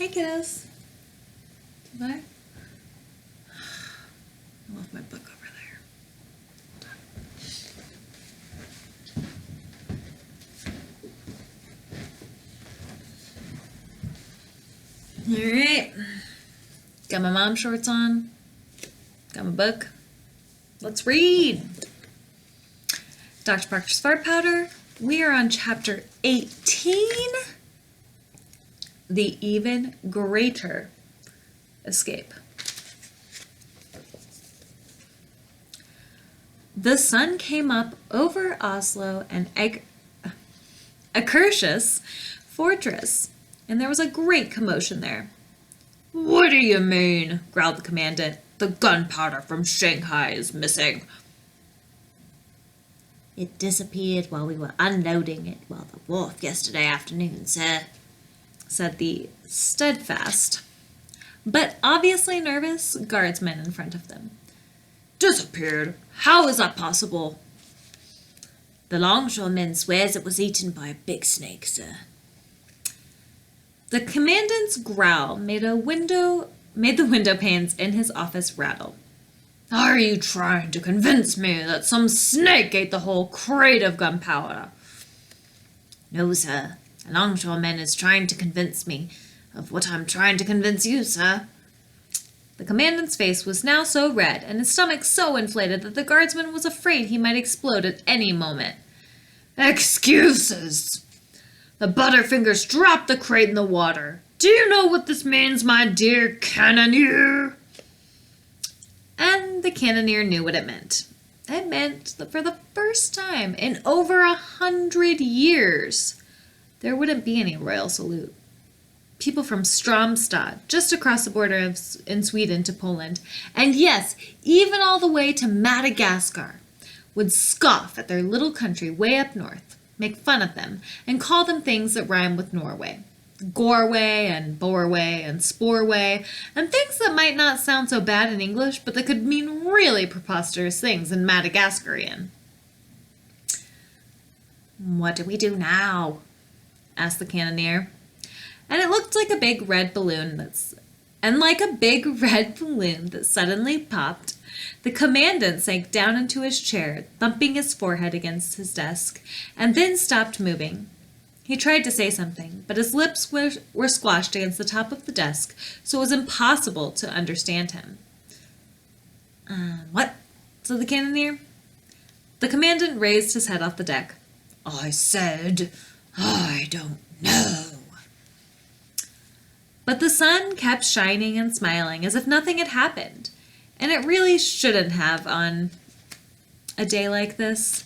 Hey, kiddos. Did I? I left my book over there. All right. Got my mom shorts on. Got my book. Let's read. Dr. Proctor's Fart Powder. We are on chapter 18. The even greater escape. The sun came up over Oslo and Akershus fortress, and there was a great commotion there. "What do you mean?" growled the commandant. "The gunpowder from Shanghai is missing." "It disappeared while we were unloading it while the wharf yesterday afternoon, sir," said the steadfast, but obviously nervous guardsman in front of them. "Disappeared? How is that possible?" "The longshoreman swears it was eaten by a big snake, sir." The commandant's growl made the window panes in his office rattle. "Are you trying to convince me that some snake ate the whole crate of gunpowder?" "No, sir. The longshoreman is trying to convince me of what I'm trying to convince you, sir." The commandant's face was now so red and his stomach so inflated that the guardsman was afraid he might explode at any moment. "Excuses! The Butterfingers dropped the crate in the water. Do you know what this means, my dear cannoneer?" And the cannoneer knew what it meant. It meant that for the first time in over 100 years, there wouldn't be any royal salute. People from Stromstad, just across the border in Sweden to Poland, and yes, even all the way to Madagascar, would scoff at their little country way up north, make fun of them, and call them things that rhyme with Norway. Gorway and Borway and Sporway, and things that might not sound so bad in English, but that could mean really preposterous things in Madagascarian. "What do we do now?" asked the cannoneer. And it looked like a big red balloon that suddenly popped. The commandant sank down into his chair, thumping his forehead against his desk, and then stopped moving. He tried to say something, but his lips were squashed against the top of the desk, so it was impossible to understand him. What?" said the cannoneer. The commandant raised his head off the deck. "I said, I don't know." But the sun kept shining and smiling as if nothing had happened, and it really shouldn't have on a day like this,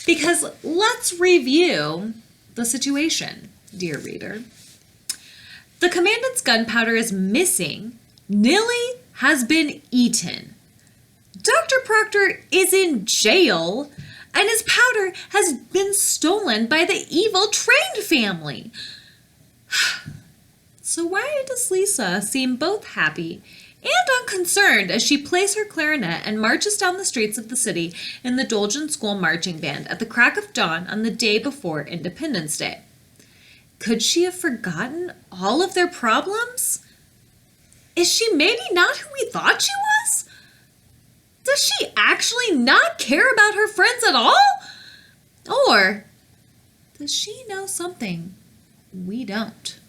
because let's review the situation, dear reader. The commandant's gunpowder is missing. Nilly has been eaten. Dr. Proctor is in jail, and his powder has been stolen by the evil Trained family. So why does Lisa seem both happy and unconcerned as she plays her clarinet and marches down the streets of the city in the Dolgen School marching band at the crack of dawn on the day before Independence Day? Could she have forgotten all of their problems? Is she maybe not who we thought she was? Does she actually not care about her friends at all? Or does she know something we don't?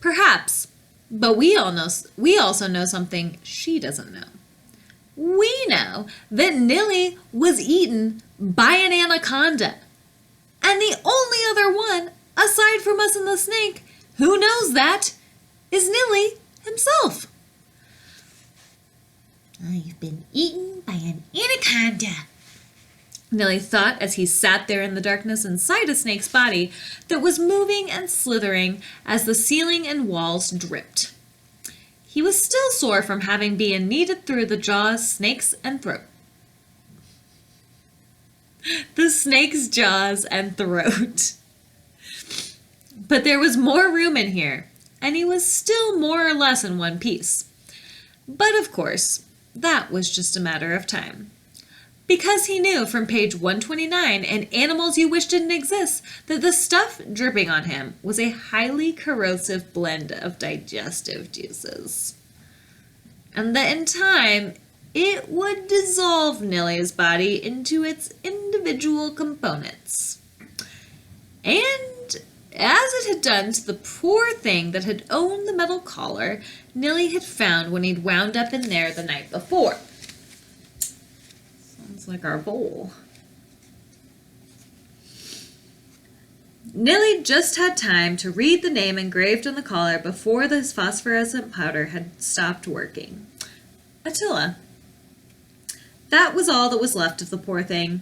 Perhaps, but we also know something she doesn't know. We know that Nilly was eaten by an anaconda. And the only other one, aside from us and the snake, who knows that, is Nilly himself. "I've been eaten by an anaconda," Nilly thought as he sat there in the darkness inside a snake's body that was moving and slithering as the ceiling and walls dripped. He was still sore from having been kneaded through the jaws, snakes, and throat. The snake's jaws and throat. But there was more room in here, and he was still more or less in one piece. But of course, that was just a matter of time. because he knew from page 129 and Animals You Wish Didn't Exist that the stuff dripping on him was a highly corrosive blend of digestive juices. And that in time, it would dissolve Nilly's body into its individual components. And as it had done to the poor thing that had owned the metal collar Nilly had found when he'd wound up in there the night before. Sounds like our bowl. Nilly just had time to read the name engraved on the collar before this phosphorescent powder had stopped working. Attila. That was all that was left of the poor thing.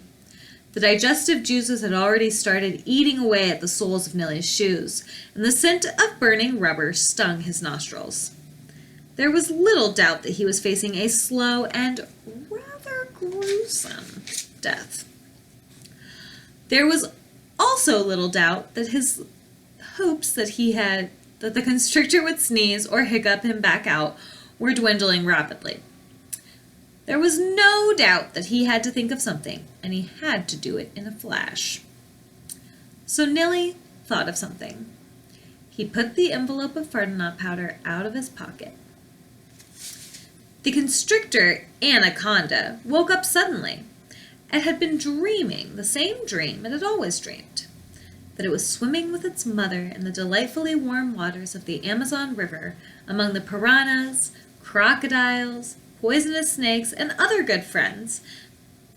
The digestive juices had already started eating away at the soles of Nilly's shoes, and the scent of burning rubber stung his nostrils. There was little doubt that he was facing a slow and rather gruesome death. There was also little doubt that his hopes that the constrictor would sneeze or hiccup him back out were dwindling rapidly. There was no doubt that he had to think of something, and he had to do it in a flash. So Nilly thought of something. He put the envelope of Ferdinand powder out of his pocket. The constrictor, Anaconda, woke up suddenly. It had been dreaming the same dream it had always dreamed, that it was swimming with its mother in the delightfully warm waters of the Amazon River among the piranhas, crocodiles, poisonous snakes, and other good friends,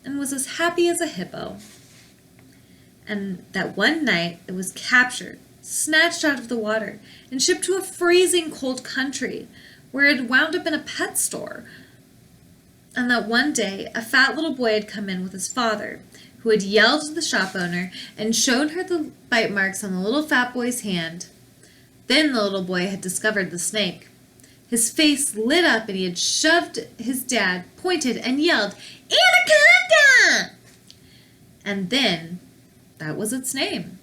and was as happy as a hippo. And that one night it was captured, snatched out of the water, and shipped to a freezing cold country, where it had wound up in a pet store. And that one day a fat little boy had come in with his father, who had yelled at the shop owner and shown her the bite marks on the little fat boy's hand. Then the little boy had discovered the snake. His face lit up and he had shoved his dad, pointed, and yelled, "Anaconda!" And then that was its name.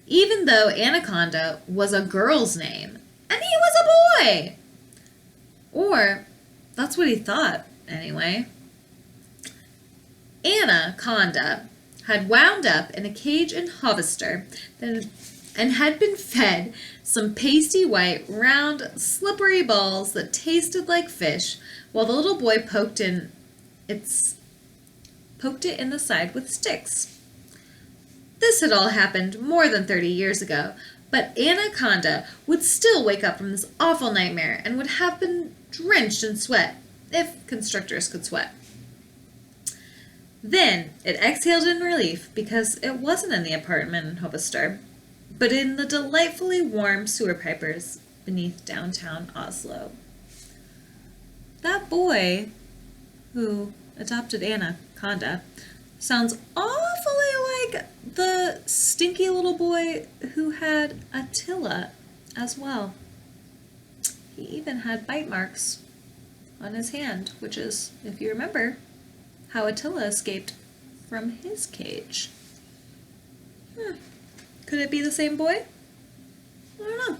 Even though Anaconda was a girl's name, and he was a boy. Or, that's what he thought, anyway. Anaconda had wound up in a cage in Hovester and had been fed some pasty white, round, slippery balls that tasted like fish, while the little boy poked it in the side with sticks. This had all happened more than 30 years ago, but Anaconda would still wake up from this awful nightmare and would have been drenched in sweat, if constrictors could sweat. Then it exhaled in relief because it wasn't in the apartment in Hovester, but in the delightfully warm sewer pipers beneath downtown Oslo. That boy who adopted Anaconda sounds awfully like the stinky little boy who had Attila as well. He even had bite marks on his hand, which is, if you remember, how Attila escaped from his cage. Could it be the same boy? I don't know.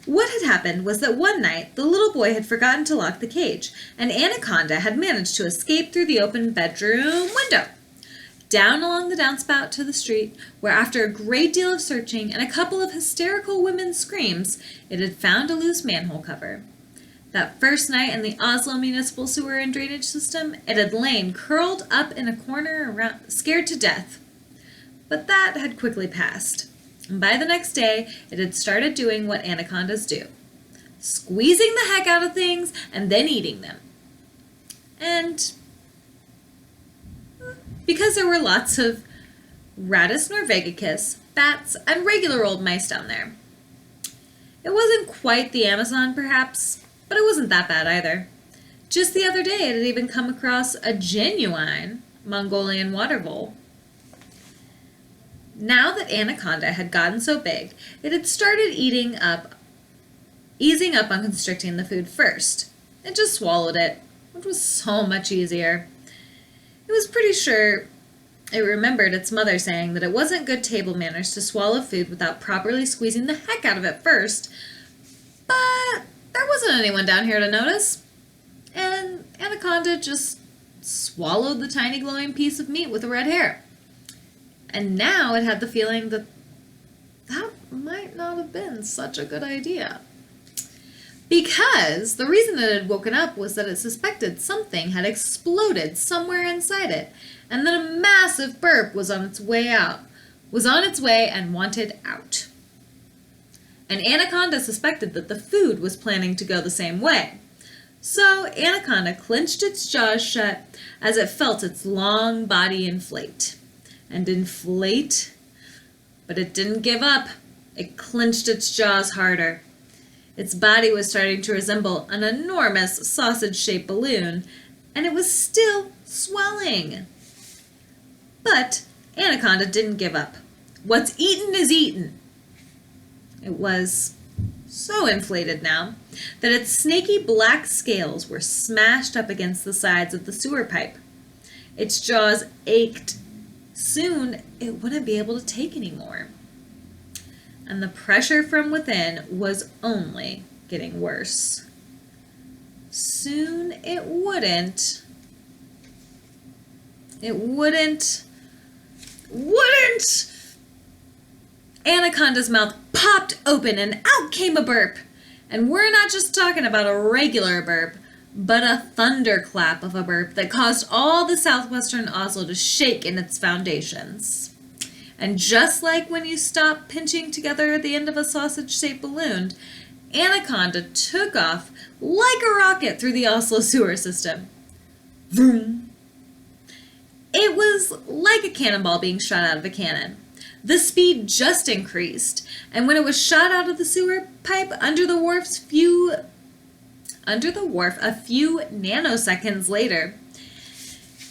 What had happened was that one night the little boy had forgotten to lock the cage, and Anaconda had managed to escape through the open bedroom window, down along the downspout to the street, where after a great deal of searching and a couple of hysterical women's screams, it had found a loose manhole cover. That first night in the Oslo municipal sewer and drainage system, it had lain curled up in a corner scared to death. But that had quickly passed. And by the next day, it had started doing what anacondas do. Squeezing the heck out of things and then eating them. And because there were lots of Rattus norvegicus, bats, and regular old mice down there. It wasn't quite the Amazon, perhaps, but it wasn't that bad either. Just the other day, it had even come across a genuine Mongolian water vole. Now that Anaconda had gotten so big, it had started easing up on constricting the food first. It just swallowed it, which was so much easier. It was pretty sure it remembered its mother saying that it wasn't good table manners to swallow food without properly squeezing the heck out of it first, but there wasn't anyone down here to notice, and Anaconda just swallowed the tiny glowing piece of meat with the red hair. And now it had the feeling that that might not have been such a good idea. Because the reason it had woken up was that it suspected something had exploded somewhere inside it, and that a massive burp was on its way and wanted out. And Anaconda suspected that the food was planning to go the same way. So Anaconda clenched its jaws shut as it felt its long body inflate. And inflate, but it didn't give up. It clenched its jaws harder. Its body was starting to resemble an enormous sausage-shaped balloon, and it was still swelling. But Anaconda didn't give up. What's eaten is eaten. It was so inflated now that its snaky black scales were smashed up against the sides of the sewer pipe. Its jaws ached. Soon it wouldn't be able to take any more. And the pressure from within was only getting worse. Soon it wouldn't. Anaconda's mouth popped open and out came a burp. And we're not just talking about a regular burp, but a thunderclap of a burp that caused all the southwestern Oslo to shake in its foundations. And just like when you stop pinching together at the end of a sausage-shaped balloon, Anaconda took off like a rocket through the Oslo sewer system. Vroom! It was like a cannonball being shot out of a cannon. The speed just increased, and when it was shot out of the sewer pipe under the wharf a few nanoseconds later,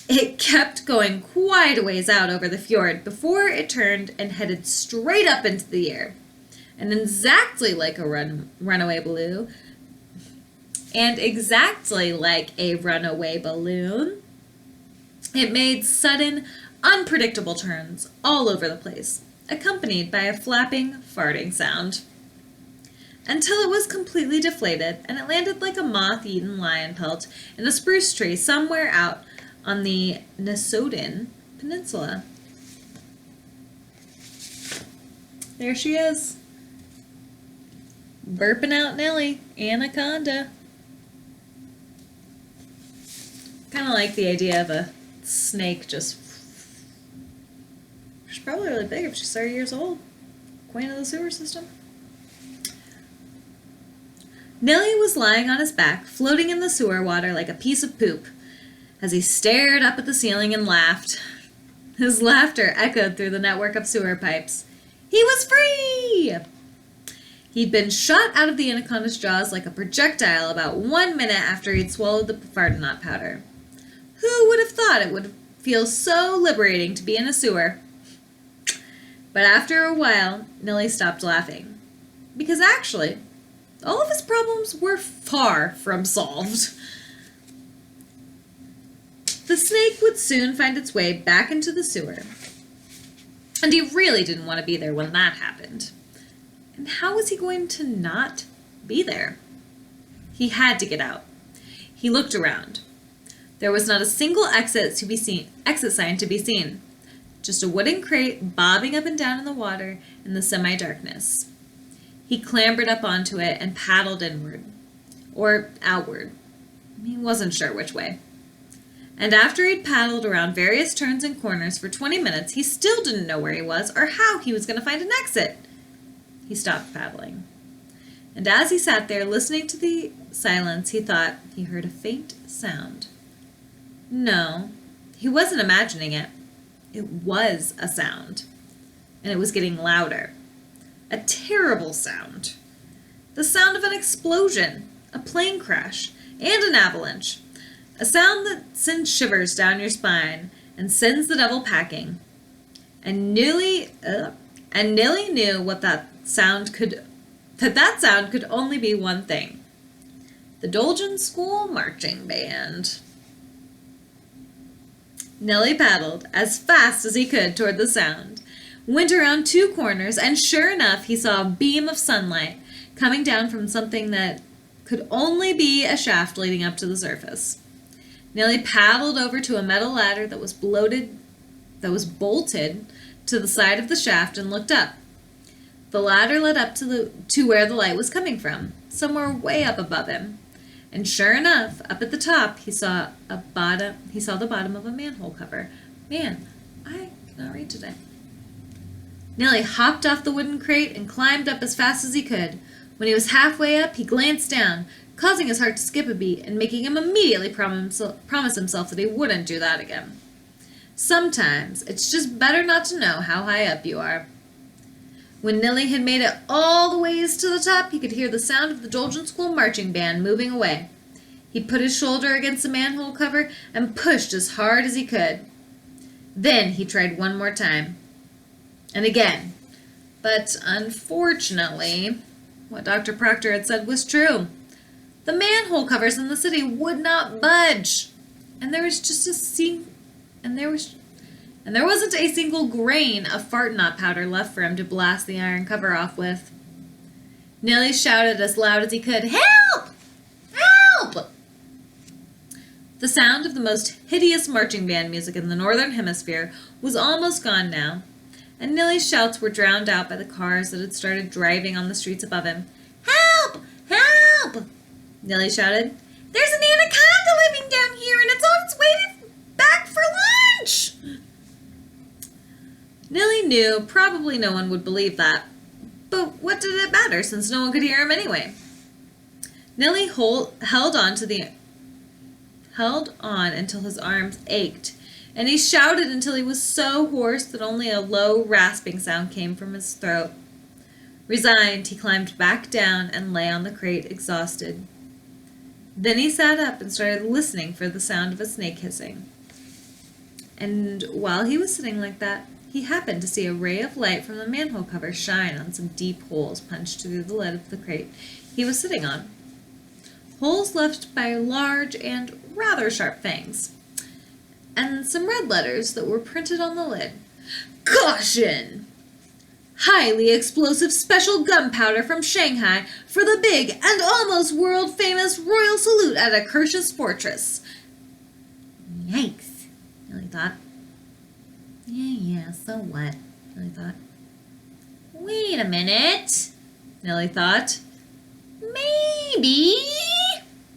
it kept going quite a ways out over the fjord before it turned and headed straight up into the air. And exactly like a runaway balloon, it made sudden, unpredictable turns all over the place, accompanied by a flapping, farting sound. Until it was completely deflated, and it landed like a moth-eaten lion pelt in a spruce tree somewhere out on the Nesodden Peninsula. There she is. Burping out Nellie, Anaconda. Kind of like the idea of a snake just... She's probably really big if she's 30 years old. Queen of the sewer system. Nellie was lying on his back, floating in the sewer water like a piece of poop, as he stared up at the ceiling and laughed. His laughter echoed through the network of sewer pipes. He was free! He'd been shot out of the anaconda's jaws like a projectile about 1 minute after he'd swallowed the Fardanot powder. Who would have thought it would feel so liberating to be in a sewer? But after a while, Nellie stopped laughing. Because actually, all of his problems were far from solved. The snake would soon find its way back into the sewer. And he really didn't want to be there when that happened. And how was he going to not be there? He had to get out. He looked around. There was not a single exit sign to be seen. Just a wooden crate bobbing up and down in the water in the semi-darkness. He clambered up onto it and paddled inward. Or outward. He wasn't sure which way. And after he'd paddled around various turns and corners for 20 minutes, he still didn't know where he was or how he was going to find an exit. He stopped paddling. And as he sat there listening to the silence, he thought he heard a faint sound. No, he wasn't imagining it. It was a sound. And it was getting louder. A terrible sound. The sound of an explosion, a plane crash, and an avalanche. A sound that sends shivers down your spine and sends the devil packing. And Nellie knew that sound could only be one thing. The Dolgen School Marching Band. Nellie paddled as fast as he could toward the sound, went around 2 corners, and sure enough, he saw a beam of sunlight coming down from something that could only be a shaft leading up to the surface. Nellie paddled over to a metal ladder that was bolted to the side of the shaft and looked up. The ladder led up to where the light was coming from, somewhere way up above him. And sure enough, up at the top, he saw the bottom of a manhole cover. Man, I cannot read today. Nellie hopped off the wooden crate and climbed up as fast as he could. When he was halfway up, he glanced down, causing his heart to skip a beat and making him immediately promise himself that he wouldn't do that again. Sometimes it's just better not to know how high up you are. When Nellie had made it all the ways to the top, he could hear the sound of the Dolgen School marching band moving away. He put his shoulder against the manhole cover and pushed as hard as he could. Then he tried one more time. And again. But unfortunately, what Dr. Proctor had said was true. The manhole covers in the city would not budge. And there wasn't a single grain of fart knot powder left for him to blast the iron cover off with. Nellie shouted as loud as he could, "Help! Help!" The sound of the most hideous marching band music in the Northern Hemisphere was almost gone now, and Nellie's shouts were drowned out by the cars that had started driving on the streets above him. "Help! Help!" Nellie shouted. "There's an anaconda living down here, and it's on its way back for lunch!" Nellie knew probably no one would believe that, but what did it matter since no one could hear him anyway? Nellie held on until his arms ached, and he shouted until he was so hoarse that only a low, rasping sound came from his throat. Resigned, he climbed back down and lay on the crate, exhausted. Then he sat up and started listening for the sound of a snake hissing. And while he was sitting like that, he happened to see a ray of light from the manhole cover shine on some deep holes punched through the lid of the crate he was sitting on. Holes left by large and rather sharp fangs, and some red letters that were printed on the lid. "Caution! Highly explosive special gunpowder from Shanghai for the big and almost world-famous royal salute at Akershus Fortress." Yikes, Nellie thought. Yeah, so what? Nellie thought. Wait a minute, Nellie thought. Maybe,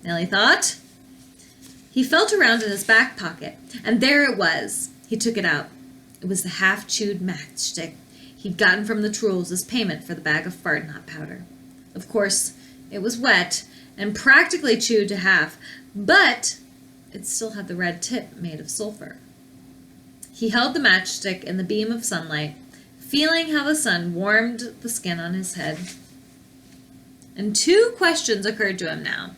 Nellie thought. He felt around in his back pocket, and there it was. He took it out. It was the half-chewed matchstick he'd gotten from the trolls as payment for the bag of fart knot powder. Of course, it was wet and practically chewed to half, but it still had the red tip made of sulfur. He held the matchstick in the beam of sunlight, feeling how the sun warmed the skin on his head. And two questions occurred to him now.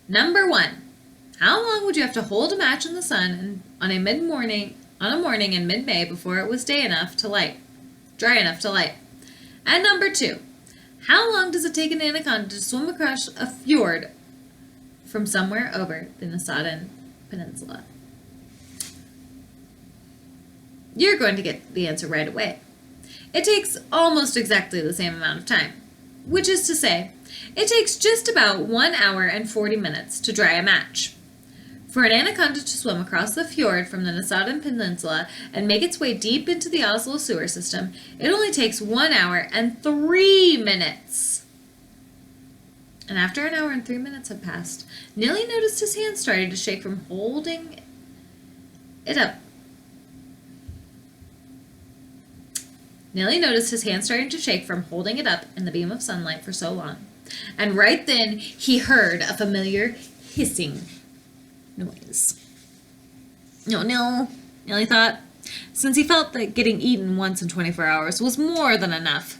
Number one, how long would you have to hold a match in the sun on a morning in mid-May before it was dry enough to light? And number two, how long does it take an anaconda to swim across a fjord from somewhere over the Nesbo Peninsula? You're going to get the answer right away. It takes almost exactly the same amount of time, which is to say, it takes just about 1 hour and 40 minutes to dry a match. For an anaconda to swim across the fjord from the Nesbo Peninsula and make its way deep into the Oslo sewer system, it only takes 1 hour and 3 minutes. And after 1 hour and 3 minutes had passed, Nellie noticed his hand started to shake from holding it up. Nellie noticed his hand starting to shake from holding it up in the beam of sunlight for so long. And right then, he heard a familiar hissing noise. No, Nellie thought, since he felt that getting eaten once in 24 hours was more than enough.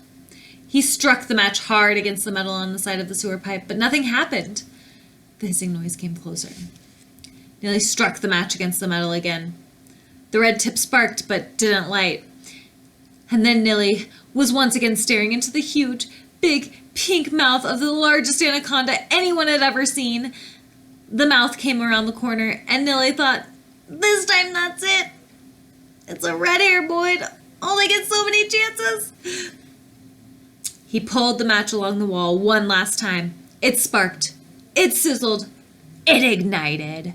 He struck the match hard against the metal on the side of the sewer pipe, but nothing happened. The hissing noise came closer. Nellie struck the match against the metal again. The red tip sparked, but didn't light. And then Nellie was once again staring into the huge, big, pink mouth of the largest anaconda anyone had ever seen. The mouth came around the corner, and Nellie thought, this time that's it. It's a red-haired boy. Only get so many chances. He pulled the match along the wall one last time. It sparked. It sizzled. It ignited.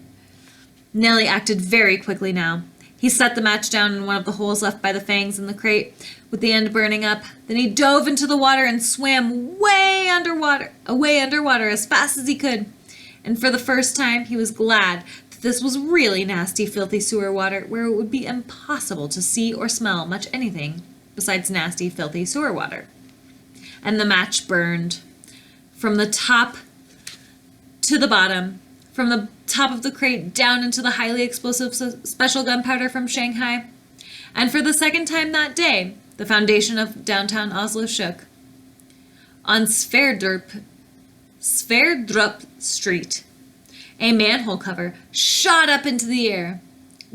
Nellie acted very quickly now. He set the match down in one of the holes left by the fangs in the crate, with the end burning up. Then he dove into the water and swam way underwater as fast as he could. And for the first time, he was glad that this was really nasty, filthy sewer water, where it would be impossible to see or smell much anything besides nasty, filthy sewer water. And the match burned from the top to the bottom, from the top of the crate down into the highly explosive special gunpowder from Shanghai. And for the second time that day, the foundation of downtown Oslo shook. On Sverdrup Street, a manhole cover shot up into the air.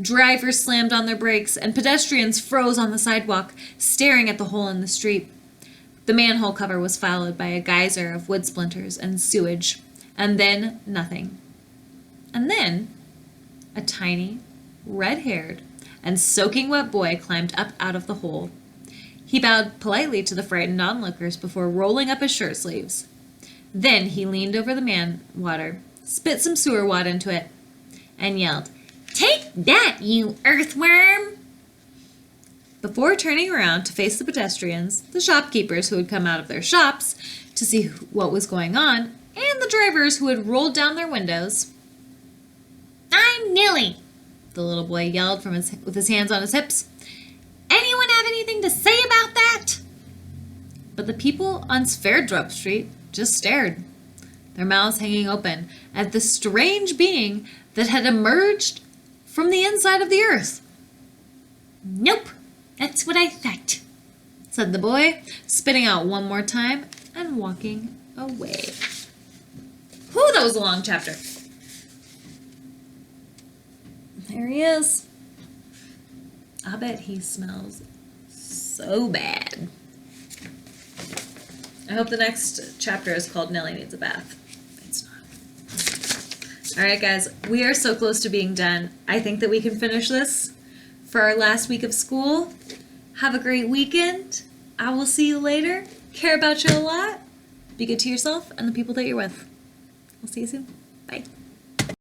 Drivers slammed on their brakes, and pedestrians froze on the sidewalk, staring at the hole in the street. The manhole cover was followed by a geyser of wood splinters and sewage, and then nothing. And then a tiny, red-haired, and soaking wet boy climbed up out of the hole. He bowed politely to the frightened onlookers before rolling up his shirt sleeves. Then he leaned over the man-water, spit some sewer water into it, and yelled, "Take that, you earthworm!" Before turning around to face the pedestrians, the shopkeepers who had come out of their shops to see what was going on, and the drivers who had rolled down their windows. "I'm Nilly," the little boy yelled with his hands on his hips. "Anyone have anything to say about that?" But the people on Sverdrup Street just stared, their mouths hanging open at the strange being that had emerged from the inside of the earth. "Nope, that's what I thought," said the boy, spitting out one more time and walking away. Whew, that was a long chapter. There he is. I bet he smells so bad. I hope the next chapter is called Nellie Needs a Bath. It's not. Alright guys, we are so close to being done. I think that we can finish this for our last week of school. Have a great weekend. I will see you later. Care about you a lot. Be good to yourself and the people that you're with. We'll see you soon. Bye.